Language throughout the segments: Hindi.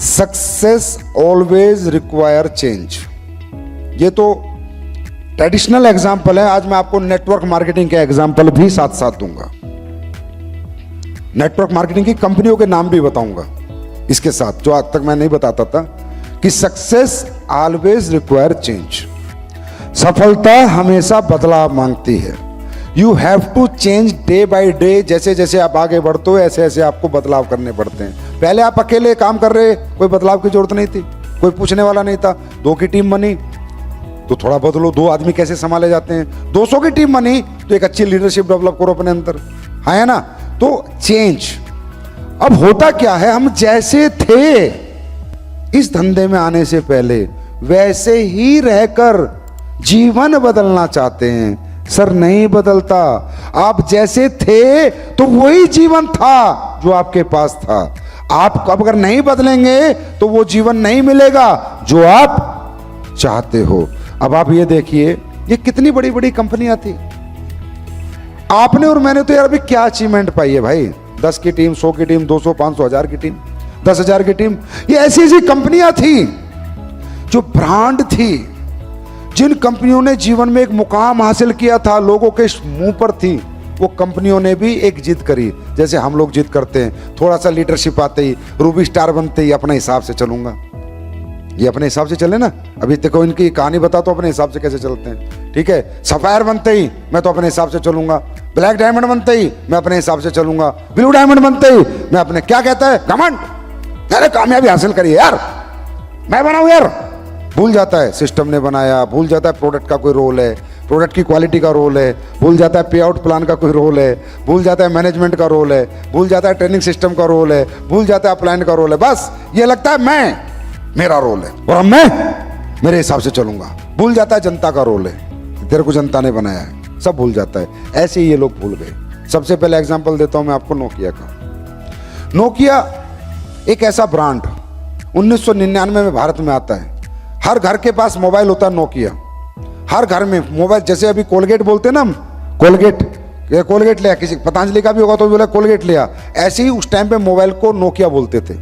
Success always require change. ये तो ट्रेडिशनल एग्जाम्पल है। आज मैं आपको नेटवर्क मार्केटिंग के एग्जाम्पल भी साथ साथ दूंगा। नेटवर्क मार्केटिंग की कंपनियों के नाम भी बताऊंगा इसके साथ, जो आज तक मैं नहीं बताता था, कि सक्सेस ऑलवेज रिक्वायर चेंज। सफलता हमेशा बदलाव मांगती है। You have to change day by day. जैसे जैसे आप आगे बढ़ते हो ऐसे ऐसे आपको बदलाव करने पड़ते हैं। पहले आप अकेले काम कर रहे, कोई बदलाव की जरूरत नहीं थी, कोई पूछने वाला नहीं था। 2 की टीम बनी तो थोड़ा बदलो। 2 आदमी कैसे संभाले जाते हैं। 200 की टीम बनी तो एक अच्छी लीडरशिप डेवलप करो अपने अंदर, है ना। तो चेंज। अब होता क्या है, हम जैसे थे इस धंधे में आने से पहले वैसे ही रहकर जीवन बदलना चाहते हैं। सर नहीं बदलता। आप जैसे थे तो वही जीवन था जो आपके पास था। आप अब अगर नहीं बदलेंगे तो वो जीवन नहीं मिलेगा जो आप चाहते हो। अब आप ये देखिए, ये कितनी बड़ी बड़ी कंपनियां थी। आपने और मैंने तो यार अभी क्या अचीवमेंट पाई है भाई। 10 की टीम, 100 की टीम, 200, 500, 1000 की टीम, 10,000 की टीम। ये ऐसी ऐसी कंपनियां थी जो ब्रांड थी, जिन कंपनियों ने जीवन में एक मुकाम हासिल किया था, लोगों के मुंह पर थी। वो कंपनियों ने भी एक जिद करी, जैसे हम लोग जिद करते हैं। थोड़ा सा लीडरशिप आते ही, रूबी स्टार बनते ही अपने हिसाब से चलूंगा। ये अपने हिसाब से चले ना। अभी तक इनकी कहानी बता तो अपने हिसाब से कैसे चलते हैं, ठीक है। सफायर बनते ही मैं तो अपने हिसाब से चलूंगा। ब्लैक डायमंड बनते ही मैं अपने हिसाब से चलूंगा। ब्लू डायमंड बनते ही मैं अपने, क्या कहता है, घमंड। अरे कामयाबी हासिल करिए यार, मैं बनाऊं यार। भूल जाता है सिस्टम ने बनाया, भूल जाता है प्रोडक्ट का कोई रोल है, प्रोडक्ट की क्वालिटी का रोल है, भूल जाता है पे आउट प्लान का कोई रोल है, भूल जाता है मैनेजमेंट का रोल है, भूल जाता है ट्रेनिंग सिस्टम का रोल है, भूल जाता है अपलाइन का रोल है। बस ये लगता है मैं, मेरा रोल है और अब मैं मेरे हिसाब से चलूंगा। भूल जाता है जनता का रोल है, तेरे को जनता ने बनाया है, सब भूल जाता है। ऐसे ही ये लोग भूल गए। सबसे पहले एग्जांपल देता हूं मैं आपको नोकिया का। नोकिया एक ऐसा ब्रांड 1999 में भारत में आता है। हर घर के पास मोबाइल होता है नोकिया, हर घर में मोबाइल। जैसे अभी कोलगेट बोलते हैं ना हम, कोलगेट लिया, किसी पतंजलि का भी होगा तो बोला कोलगेट लिया। ऐसे ही उस टाइम पे मोबाइल को नोकिया बोलते थे,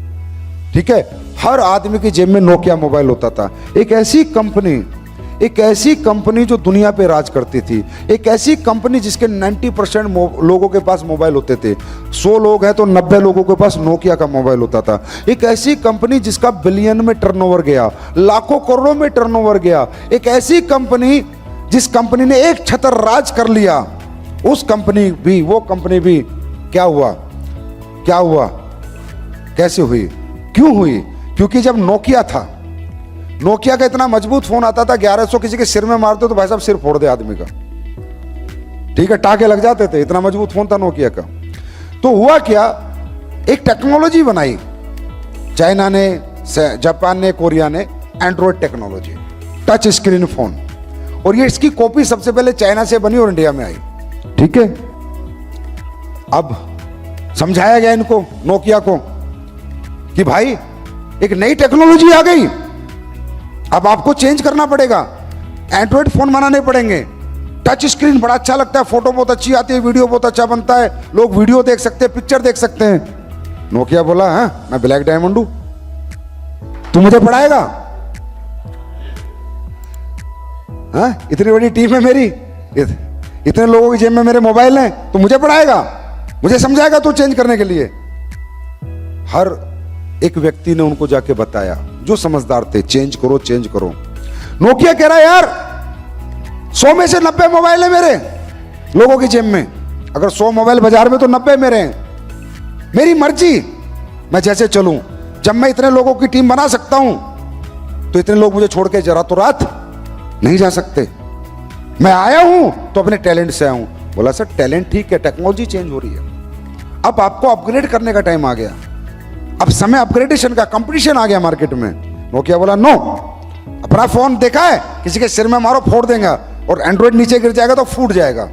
ठीक है। हर आदमी की जेब में नोकिया मोबाइल होता था। एक ऐसी कंपनी जो दुनिया पे राज करती थी। एक ऐसी कंपनी जिसके 90% लोगों के पास मोबाइल होते थे। 100 लोग हैं तो 90 लोगों के पास नोकिया का मोबाइल होता था। एक ऐसी कंपनी जिसका बिलियन में टर्नओवर गया, लाखों करोड़ों में टर्नओवर गया। एक ऐसी कंपनी जिस कंपनी ने एक छतर राज कर लिया। वो कंपनी भी क्या हुआ, कैसे हुई, क्यों हुई? क्योंकि जब नोकिया था, नोकिया का इतना मजबूत फोन आता था, 1100 किसी के सिर में मारते तो भाई साहब सिर फोड़ दे आदमी का, ठीक है, टाके लग जाते थे। इतना मजबूत फोन था नोकिया का। तो हुआ क्या, एक टेक्नोलॉजी बनाई चाइना ने, जापान ने, कोरिया ने, Android technology, touch screen phone. और ये इसकी कॉपी सबसे पहले चाइना से बनी और इंडिया में आई, ठीक है। अब समझाया गया इनको, नोकिया को, कि भाई एक नई टेक्नोलॉजी आ गई, अब आपको चेंज करना पड़ेगा। एंड्रॉइड फोन बनाने पड़ेंगे। टच स्क्रीन बड़ा अच्छा लगता है, फोटो बहुत अच्छी आती है, वीडियो बहुत अच्छा बनता है, लोग वीडियो देख सकते हैं, पिक्चर देख सकते हैं। नोकिया बोला, हाँ मैं ब्लैक डायमंड हूं, तू मुझे पढ़ाएगा? हाँ, इतनी बड़ी टीम है मेरी, इतने लोगों की जेब में मेरे मोबाइल हैं, तू मुझे पढ़ाएगा, मुझे समझाएगा तू चेंज करने के लिए? हर एक व्यक्ति ने उनको जाके बताया, जो समझदार थे, चेंज करो चेंज करो। नोकिया कह रहा है यार 100 में से 90 मोबाइल है मेरे लोगों की जेब में। अगर 100 मोबाइल बाजार में तो 90 मेरे हैं, मेरी मर्जी, मैं जैसे चलूं। जब मैं इतने लोगों की टीम बना सकता हूं तो इतने लोग मुझे छोड़ के जरा तो रात नहीं जा सकते। मैं आया हूं तो अपने टैलेंट से आया हूं। बोला सर टैलेंट ठीक है, टेक्नोलॉजी चेंज हो रही है, अब आपको अपग्रेड करने का टाइम आ गया, अब समय अपग्रेडेशन का, कंपटीशन आ गया मार्केट में। नोकिया बोला नो, अपना फोन देखा है, किसी के सिर में मारो फोड़ देगा, और एंड्रॉइड नीचे गिर जाएगा तो फूट जाएगा।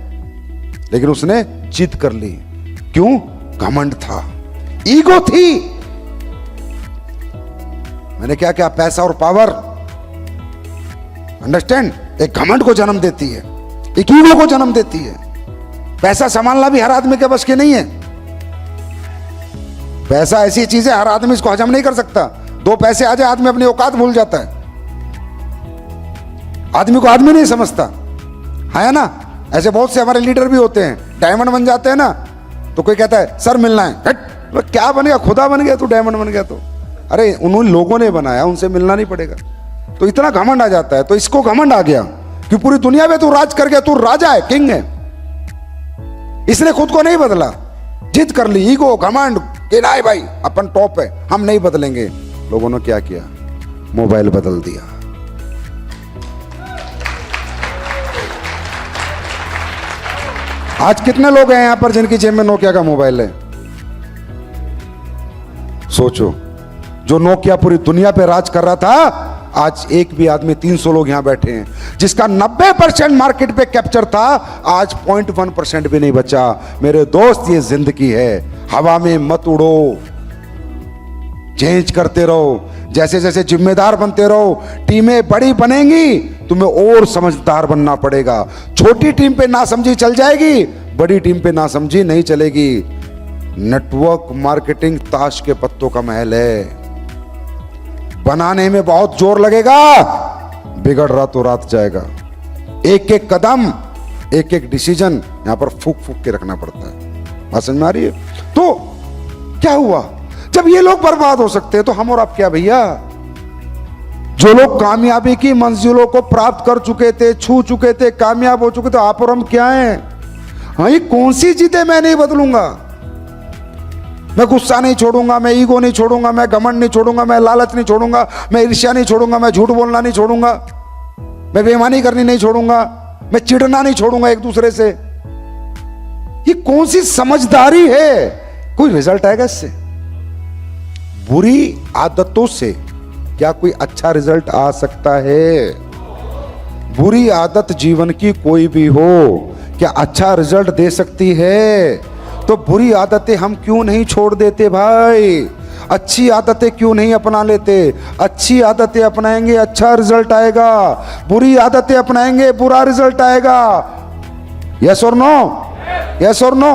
लेकिन उसने जिद कर ली, क्यों? घमंड था, ईगो थी। मैंने क्या क्या, पैसा और पावर, अंडरस्टैंड, एक घमंड को जन्म देती है, एक ईगो को जन्म देती है। पैसा संभालना भी हर आदमी के बस की नहीं है। पैसा ऐसी चीज है, हर आदमी इसको हजम नहीं कर सकता। दो पैसे आ जाए आदमी अपनी औकात भूल जाता है, आदमी को आदमी नहीं समझता है ना। ऐसे बहुत से हमारे लीडर भी होते हैं, डायमंड बन जाते हैं ना, तो कोई कहता है सर मिलना है, हट क्या बन गया, खुदा बन गया तू, डायमंड बन गया तो। अरे उन्होंने लोगों ने बनाया, उनसे मिलना नहीं पड़ेगा। तो इतना घमंड आ जाता है। तो इसको घमंड आ गया कि पूरी दुनिया में तू राज कर गया, तू राजा है, किंग है। इसने खुद को नहीं बदला, जिद कर ली, ईगो घमंड कि नहीं भाई अपन टॉप है, हम नहीं बदलेंगे। लोगों ने क्या किया, मोबाइल बदल दिया। आज कितने लोग हैं यहां पर जिनकी जेब में नोकिया का मोबाइल है? सोचो, जो नोकिया पूरी दुनिया पे राज कर रहा था, आज एक भी आदमी, 300 लोग यहां बैठे हैं, जिसका 90% मार्केट पे कैप्चर था, आज 0.1% भी नहीं बचा। मेरे दोस्त, ये जिंदगी है, हवा में मत उड़ो, चेंज करते रहो। जैसे जैसे जिम्मेदार बनते रहो, टीमें बड़ी बनेंगी, तुम्हें और समझदार बनना पड़ेगा। छोटी टीम पे नासमझी चल जाएगी, बड़ी टीम पे नासमझी नहीं चलेगी। नेटवर्क मार्केटिंग ताश के पत्तों का महल है, बनाने में बहुत जोर लगेगा, बिगड़ रातों रात जाएगा। एक एक कदम, एक एक डिसीजन यहां पर फूक फूक के रखना पड़ता है। बात समझ में आ रही है? तो क्या हुआ, जब ये लोग बर्बाद हो सकते हैं तो हम और आप क्या भैया? जो लोग कामयाबी की मंजिलों को प्राप्त कर चुके थे, छू चुके थे, कामयाब हो चुके थे, आप और हम क्या हैं? हाँ, ये कौन सी जिद्दें मैं नहीं बदलूंगा? मैं गुस्सा नहीं छोड़ूंगा, मैं ईगो नहीं छोड़ूंगा, मैं घमंड नहीं छोड़ूंगा, मैं लालच नहीं छोड़ूंगा, मैं ईर्ष्या नहीं छोड़ूंगा, मैं झूठ बोलना नहीं छोड़ूंगा, मैं बेईमानी करनी नहीं छोड़ूंगा, मैं चिढ़ना नहीं छोड़ूंगा एक दूसरे से। ये कौन सी समझदारी है? कोई रिजल्ट आएगा इससे? बुरी आदतों से क्या कोई अच्छा रिजल्ट आ सकता है? बुरी आदत जीवन की कोई भी हो, क्या अच्छा रिजल्ट दे सकती है? तो बुरी आदतें हम क्यों नहीं छोड़ देते भाई? अच्छी आदतें क्यों नहीं अपना लेते? अच्छी आदतें अपनाएंगे, अच्छा रिजल्ट आएगा। बुरी आदतें अपनाएंगे, बुरा रिजल्ट आएगा। यस और नो? यस और नो?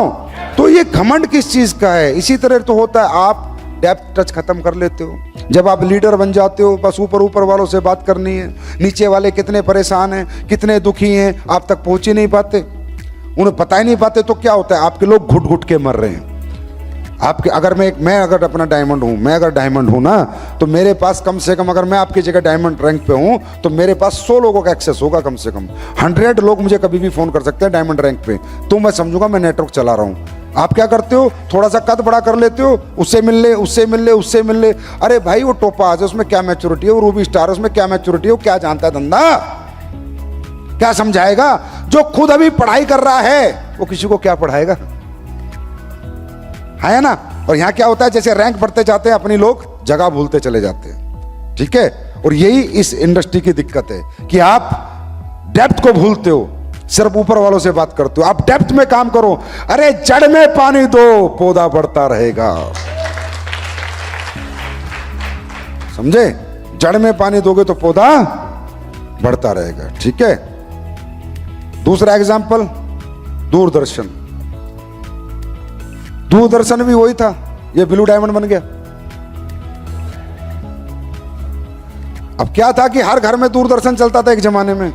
तो ये घमंड किस चीज का है? इसी तरह तो होता है, आप डेप्थ टच खत्म कर लेते हो। जब आप लीडर बन जाते हो, बस ऊपर ऊपर वालों से बात करनी है, नीचे वाले कितने परेशान हैं, कितने दुखी हैं, आप तक पहुंच ही नहीं पाते, उन्हें पता ही नहीं पाते। तो क्या होता है, आपके लोग घुट घुट के मर रहे हैं। आपके अगर मैं अगर अपना डायमंड हूं, मैं अगर डायमंड हूं ना, तो मेरे पास कम से कम, अगर मैं आपकी जगह डायमंड रैंक पे हूं, तो मेरे पास 100 लोगों का एक्सेस होगा कम से कम। 100 लोग मुझे कभी भी फोन कर सकते हैं डायमंड रैंक पे, तो मैं समझूंगा मैं नेटवर्क चला रहा हूं। आप क्या करते हो, थोड़ा सा कद बड़ा कर लेते हो, उससे मिल ले, उससे मिल ले, उससे मिल ले। अरे भाई, वो टोपाज है, उसमें क्या मैच्योरिटी है? वो रूबी स्टार है, उसमें क्या मैच्योरिटी है? वो क्या जानता है धंधा? क्या समझाएगा? जो खुद अभी पढ़ाई कर रहा है वो किसी को क्या पढ़ाएगा? है ना? और यहां क्या होता है, जैसे रैंक बढ़ते जाते हैं, अपनी लोग जगह भूलते चले जाते हैं। ठीक है? और यही इस इंडस्ट्री की दिक्कत है कि आप डेप्थ को भूलते हो, सिर्फ ऊपर वालों से बात करते हो। आप डेप्थ में काम करो। अरे जड़ में पानी दो, पौधा बढ़ता रहेगा। समझे? जड़ में पानी दोगे तो पौधा बढ़ता रहेगा। ठीक है? दूसरा एग्जाम्पल, दूरदर्शन। दूरदर्शन भी वही था, ये ब्लू डायमंड बन गया। अब क्या था कि हर घर में दूरदर्शन चलता था एक जमाने में,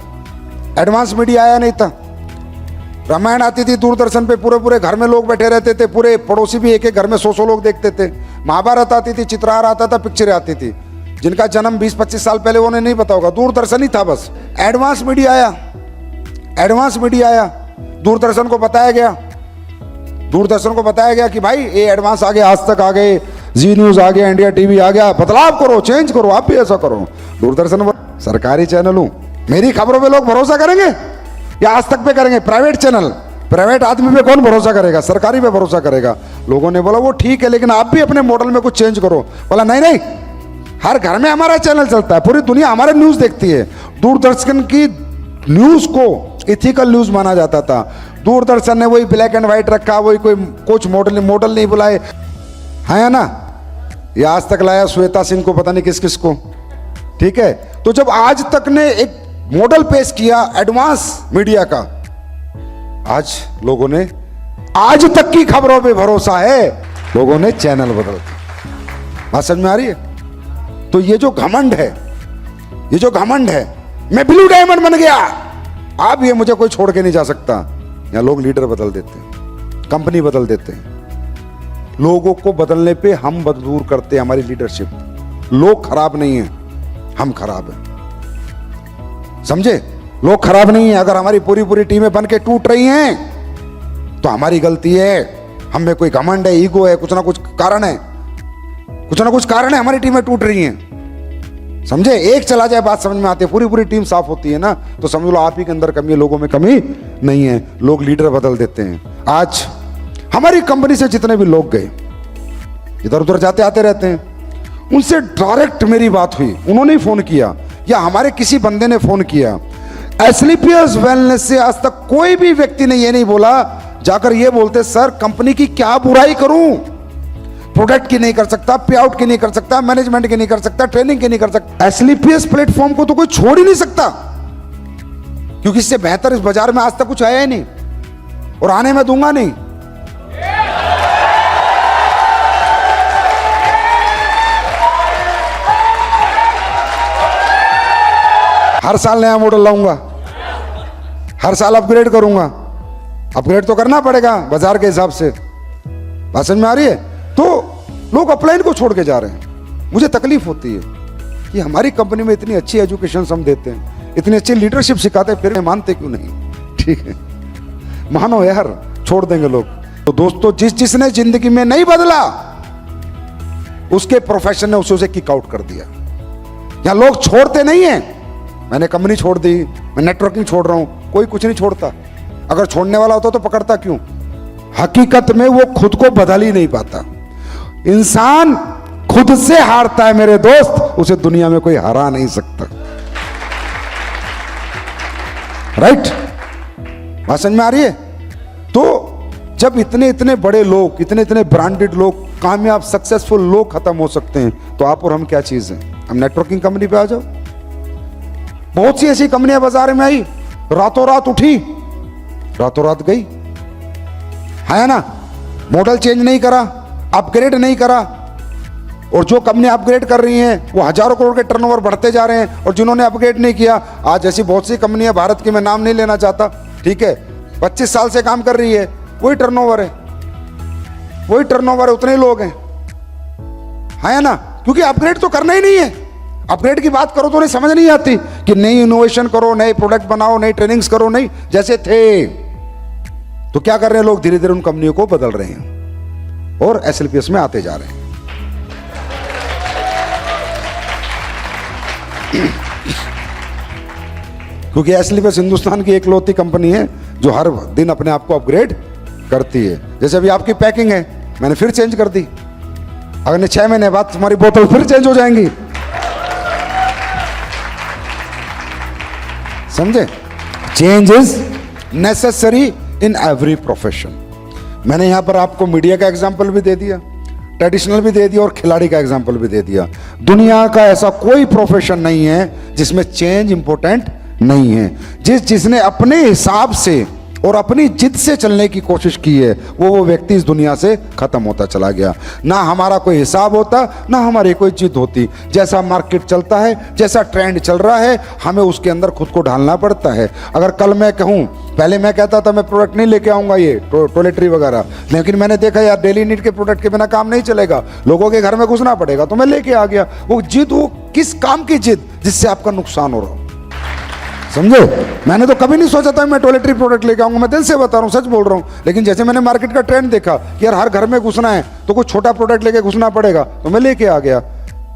एडवांस मीडिया आया नहीं था। रामायण आती थी दूरदर्शन पे, पूरे पूरे घर में लोग बैठे रहते थे, पूरे पड़ोसी भी एक एक घर में 100 लोग देखते थे। महाभारत आती थी, चित्रहार आता था, पिक्चरें आती थी। जिनका जन्म 20-25 साल पहले, उन्हें नहीं पता होगा, दूरदर्शन ही था बस। एडवांस मीडिया आया, एडवांस मीडिया आया, दूरदर्शन को बताया गया, दूरदर्शन को बताया गया कि भाई ये एडवांस आ गया, आज तक आ गए, जी न्यूज आ गया, इंडिया टीवी आ गया, बदलाव करो, चेंज करो, आप भी ऐसा करो। दूरदर्शन सरकारी चैनल हूं, मेरी खबरों पे लोग भरोसा करेंगे या आज तक पे करेंगे? प्राइवेट चैनल, प्राइवेट आदमी पे कौन भरोसा करेगा? सरकारी पे भरोसा करेगा। लोगों ने बोला वो ठीक है, लेकिन आप भी अपने मॉडल में कुछ चेंज करो। बोला नहीं नहीं, हर घर में हमारा चैनल चलता है, पूरी दुनिया हमारे न्यूज देखती है। दूरदर्शन की न्यूज को इथिकल न्यूज माना जाता था। दूरदर्शन ने वही ब्लैक एंड व्हाइट रखा, वही कोई कुछ मॉडल नहीं बुलाए, है ना? ये आज तक लाया श्वेता सिंह को, पता नहीं किस किस को। ठीक है? तो जब आज तक ने एक मॉडल पेश किया एडवांस मीडिया का, आज लोगों ने आज तक की खबरों पे भरोसा है, लोगों ने चैनल बदल दिया। बात समझ में आ रही है? तो ये जो घमंड है, ये जो घमंड है, मैं ब्लू डायमंड बन गया, अब ये मुझे कोई छोड़ के नहीं जा सकता। यहाँ लोग लीडर बदल देते हैं, कंपनी बदल देते हैं। लोगों को बदलने पे हम दूर करते हैं हमारी लीडरशिप। लोग खराब नहीं है, हम खराब हैं, समझे? लोग खराब नहीं है। अगर हमारी पूरी पूरी टीमें बन के टूट रही हैं तो हमारी गलती है, हम में कोई घमंड है, ईगो है, कुछ ना कुछ कारण है, कुछ ना कुछ कारण है हमारी टीमें टूट रही हैं, समझे? एक चला जाए बात समझ में आती है, पूरी पूरी टीम साफ होती है ना, तो समझ लो आप ही के अंदर कमी है, लोगों में कमी नहीं है। लोग लीडर बदल देते हैं। आज हमारी कंपनी से जितने भी लोग गए, इधर उधर जाते आते रहते हैं, उनसे डायरेक्ट मेरी बात हुई, उन्होंने ही फोन किया या हमारे किसी बंदे ने फोन किया। एस्क्लेपियस वेलनेस से आज तक कोई भी व्यक्ति ने ये नहीं बोला, जाकर ये बोलते सर कंपनी की क्या बुराई करूं, प्रोडक्ट की नहीं कर सकता, पे आउट की नहीं कर सकता, मैनेजमेंट की नहीं कर सकता, ट्रेनिंग की नहीं कर सकता। एस्क्लेपियस प्लेटफॉर्म को तो कोई छोड़ ही नहीं सकता, क्योंकि इससे बेहतर इस बाजार में आज तक कुछ आया ही नहीं और आने में दूंगा नहीं। हर साल नया मॉडल लाऊंगा, हर साल अपग्रेड करूंगा। अपग्रेड तो करना पड़ेगा बाजार के हिसाब से, बात समझ में आ रही है? तो लोग अपलाइन को छोड़ के जा रहे हैं। मुझे तकलीफ होती है कि हमारी कंपनी में इतनी अच्छी एजुकेशन हम देते हैं, इतनी अच्छी लीडरशिप सिखाते हैं, फिर मानते क्यों नहीं? ठीक है, मानो यार, छोड़ देंगे लोग। तो दोस्तों, जिसने जिंदगी में नहीं बदला उसके प्रोफेशन ने उसे किक आउट कर दिया। यहां लोग छोड़ते नहीं है। मैंने कंपनी छोड़ दी, मैं नेटवर्किंग छोड़ रहा हूं, कोई कुछ नहीं छोड़ता। अगर छोड़ने वाला होता तो पकड़ता क्यों? हकीकत में वो खुद को बदल ही नहीं पाता। इंसान खुद से हारता है मेरे दोस्त, उसे दुनिया में कोई हरा नहीं सकता। राइट? बात समझ में आ रही है? तो जब इतने इतने बड़े लोग, इतने इतने ब्रांडेड लोग, कामयाब सक्सेसफुल लोग खत्म हो सकते हैं, तो आप और हम क्या चीज हैं? हम नेटवर्किंग कंपनी पे आ जाओ। बहुत सी ऐसी कंपनियां बाजार में आई, रातों रात उठी, रातों रात गई, है ना? मॉडल चेंज नहीं करा, अपग्रेड नहीं करा, और जो कंपनी अपग्रेड कर रही हैं वो हजारों करोड़ के टर्नओवर बढ़ते जा रहे हैं, और जिन्होंने अपग्रेड नहीं किया, आज ऐसी बहुत सी कंपनियां भारत की, मैं नाम नहीं लेना चाहता, ठीक है, 25 साल से काम कर रही है, वही टर्नओवर है, वही टर्नओवर है, उतने लोग हैं, है ना? क्योंकि अपग्रेड तो करना ही नहीं है। अपग्रेड की बात करो तो उन्हें समझ नहीं आती कि नई इनोवेशन करो, नए प्रोडक्ट बनाओ, नई ट्रेनिंग्स करो, नहीं जैसे थे। तो क्या कर रहे हैं लोग? धीरे धीरे उन कंपनियों को बदल रहे हैं और एसएलपीएस में आते जा रहे हैं। क्योंकि एसएलपीएस हिंदुस्तान की एकलौती कंपनी है जो हर दिन अपने आप को अपग्रेड करती है। जैसे अभी आपकी पैकिंग है, मैंने फिर चेंज कर दी, अगले 6 महीने बाद तुम्हारी बोतल फिर चेंज हो जाएंगी, समझे? Change is necessary in every profession. मैंने यहां पर आपको मीडिया का एग्जाम्पल भी दे दिया, ट्रेडिशनल भी दे दिया और खिलाड़ी का एग्जाम्पल भी दे दिया। दुनिया का ऐसा कोई प्रोफेशन नहीं है जिसमें चेंज इंपॉर्टेंट नहीं है। जिसने अपने हिसाब से और अपनी जिद से चलने की कोशिश की है, वो व्यक्ति इस दुनिया से खत्म होता चला गया। ना हमारा कोई हिसाब होता, ना हमारी कोई जिद होती। जैसा मार्केट चलता है, जैसा ट्रेंड चल रहा है, हमें उसके अंदर खुद को ढालना पड़ता है। अगर कल मैं कहूँ, पहले मैं कहता था मैं प्रोडक्ट नहीं लेके आऊंगा ये टॉयलेटरी वगैरह, लेकिन मैंने देखा यार डेली नीड के प्रोडक्ट के बिना काम नहीं चलेगा, लोगों के घर में घुसना पड़ेगा, तो मैं लेके आ गया। वो जिद, वो किस काम की जिद जिससे आपका नुकसान हो रहा हो, समझे? मैंने तो कभी नहीं सोचा था मैं टॉयलेटरी प्रोडक्ट लेके आऊंगा, मैं दिल से बता रहा हूँ, सच बोल रहा हूँ। लेकिन जैसे मैंने मार्केट का ट्रेंड देखा कि यार हर घर में घुसना है तो कोई छोटा प्रोडक्ट लेके घुसना पड़ेगा, तो मैं लेके आ गया।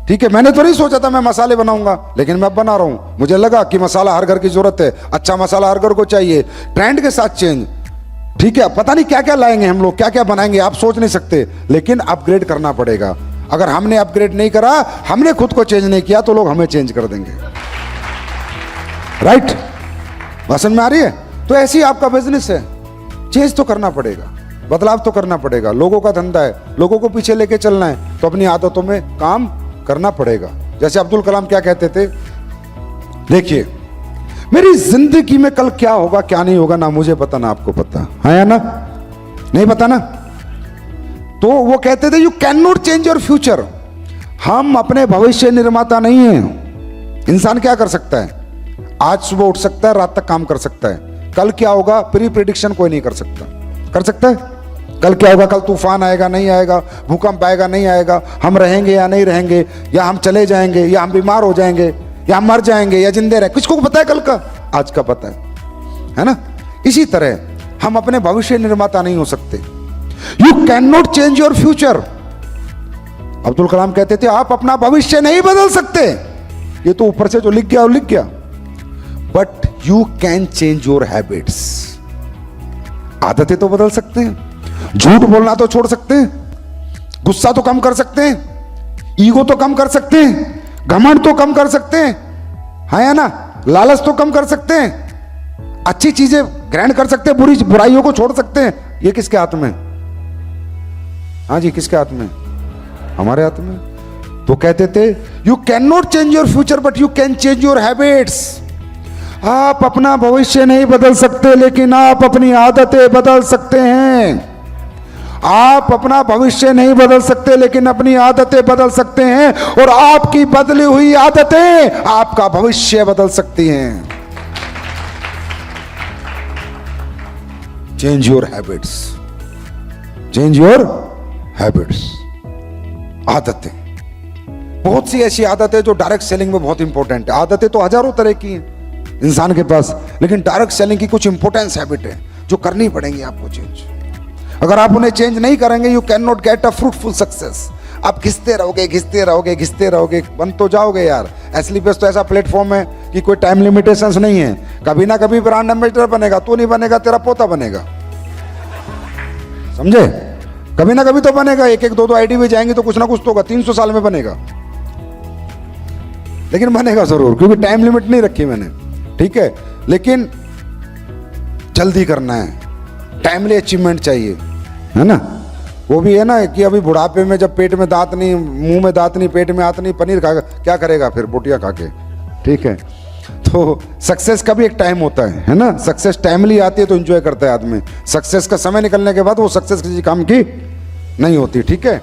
ठीक है, मैंने तो नहीं सोचा था मैं मसाले बनाऊंगा, लेकिन मैं बना रहा हूँ। मुझे लगा कि मसाला हर घर की जरूरत है, अच्छा मसाला हर घर को चाहिए, ट्रेंड के साथ चेंज। ठीक है, पता नहीं क्या क्या लाएंगे हम लोग, क्या क्या बनाएंगे, आप सोच नहीं सकते, लेकिन अपग्रेड करना पड़ेगा। अगर हमने अपग्रेड नहीं करा, हमने खुद को चेंज नहीं किया, तो लोग हमें चेंज कर देंगे। राइट? बात समझ में आ रही है? तो ऐसी आपका बिजनेस है, चेंज तो करना पड़ेगा, बदलाव तो करना पड़ेगा। लोगों का धंधा है, लोगों को पीछे लेके चलना है, तो अपनी आदतों में काम करना पड़ेगा। जैसे अब्दुल कलाम क्या कहते थे, देखिए मेरी जिंदगी में कल क्या होगा क्या नहीं होगा, ना मुझे पता ना आपको पता है, या ना? नहीं पता ना? तो वो कहते थे you can not change your future, हम अपने भविष्य निर्माता नहीं हैं। इंसान क्या कर सकता है? आज सुबह उठ सकता है, रात तक काम कर सकता है। कल क्या होगा प्री प्रिडिक्शन कोई नहीं कर सकता। कर सकता है? कल क्या होगा? कल तूफान आएगा नहीं आएगा, भूकंप आएगा नहीं आएगा, हम रहेंगे या नहीं रहेंगे, या हम चले जाएंगे, या हम बीमार हो जाएंगे, या हम मर जाएंगे, या जिंदे रहे, किसको पता है कल का? आज का पता है ना? इसी तरह हम अपने भविष्य निर्माता नहीं हो सकते। You can not change your future. Abdul Kalam कहते थे आप अपना भविष्य नहीं बदल सकते, ये तो ऊपर से जो लिख गया वो लिख गया, but you can change your habits. आदतें तो बदल सकते हैं, झूठ बोलना तो छोड़ सकते हैं, गुस्सा तो कम कर सकते हैं, ईगो तो कम कर सकते हैं, घमंड तो कम कर सकते हैं, है ना, लालच तो कम कर सकते हैं, अच्छी चीजें ग्रहण कर सकते हैं, बुराइयों को छोड़ सकते हैं। ये किसके हाथ में? हाँ जी, किसके हाथ में? हमारे हाथ में। तो कहते थे you can not change your future but you can change your habits. आप अपना भविष्य नहीं बदल सकते, लेकिन आप अपनी आदतें बदल सकते हैं। आप अपना भविष्य नहीं बदल सकते, लेकिन अपनी आदतें बदल सकते हैं, और आपकी बदली हुई आदतें आपका भविष्य बदल सकती हैं। Change your habits, change your habits. आदतें, बहुत सी ऐसी आदतें जो डायरेक्ट सेलिंग में बहुत इंपॉर्टेंट है। आदतें तो हजारों तरह की हैं इंसान के पास, लेकिन डायरेक्ट सेलिंग की कुछ इंपॉर्टेंस हैबिट है जो करनी पड़ेंगी आपको चेंज। अगर आप उन्हें चेंज नहीं करेंगे, you can not get a fruitful success. आप घिसते रहोगे घिसते रहोगे घिसते रहोगे, बन तो जाओगे यार। एसलीपेस तो ऐसा प्लेटफॉर्म है कि कोई टाइम लिमिटेशंस नहीं है। कभी ना कभी ब्रांड एम्बेसडर बनेगा, तू नहीं बनेगा, तेरा पोता बनेगा, समझे? कभी ना कभी तो बनेगा। एक एक दो दो आईडी भी जाएंगे तो कुछ ना कुछ तो होगा, 300 साल में बनेगा, लेकिन बनेगा जरूर, क्योंकि टाइम लिमिट नहीं रखी मैंने, ठीक है? लेकिन जल्दी करना है, टाइमली अचीवमेंट चाहिए, है ना? वो भी है ना कि अभी बुढ़ापे में जब पेट में दांत नहीं, मुंह में दांत नहीं, पेट में हाथ नहीं, पनीर खा क्या करेगा फिर? बोटियां खा के, ठीक है? तो सक्सेस का भी एक टाइम होता है ना? सक्सेस टाइमली आती है तो एंजॉय करता है आदमी। सक्सेस का समय निकलने के बाद वो सक्सेस किसी काम की नहीं होती, ठीक है?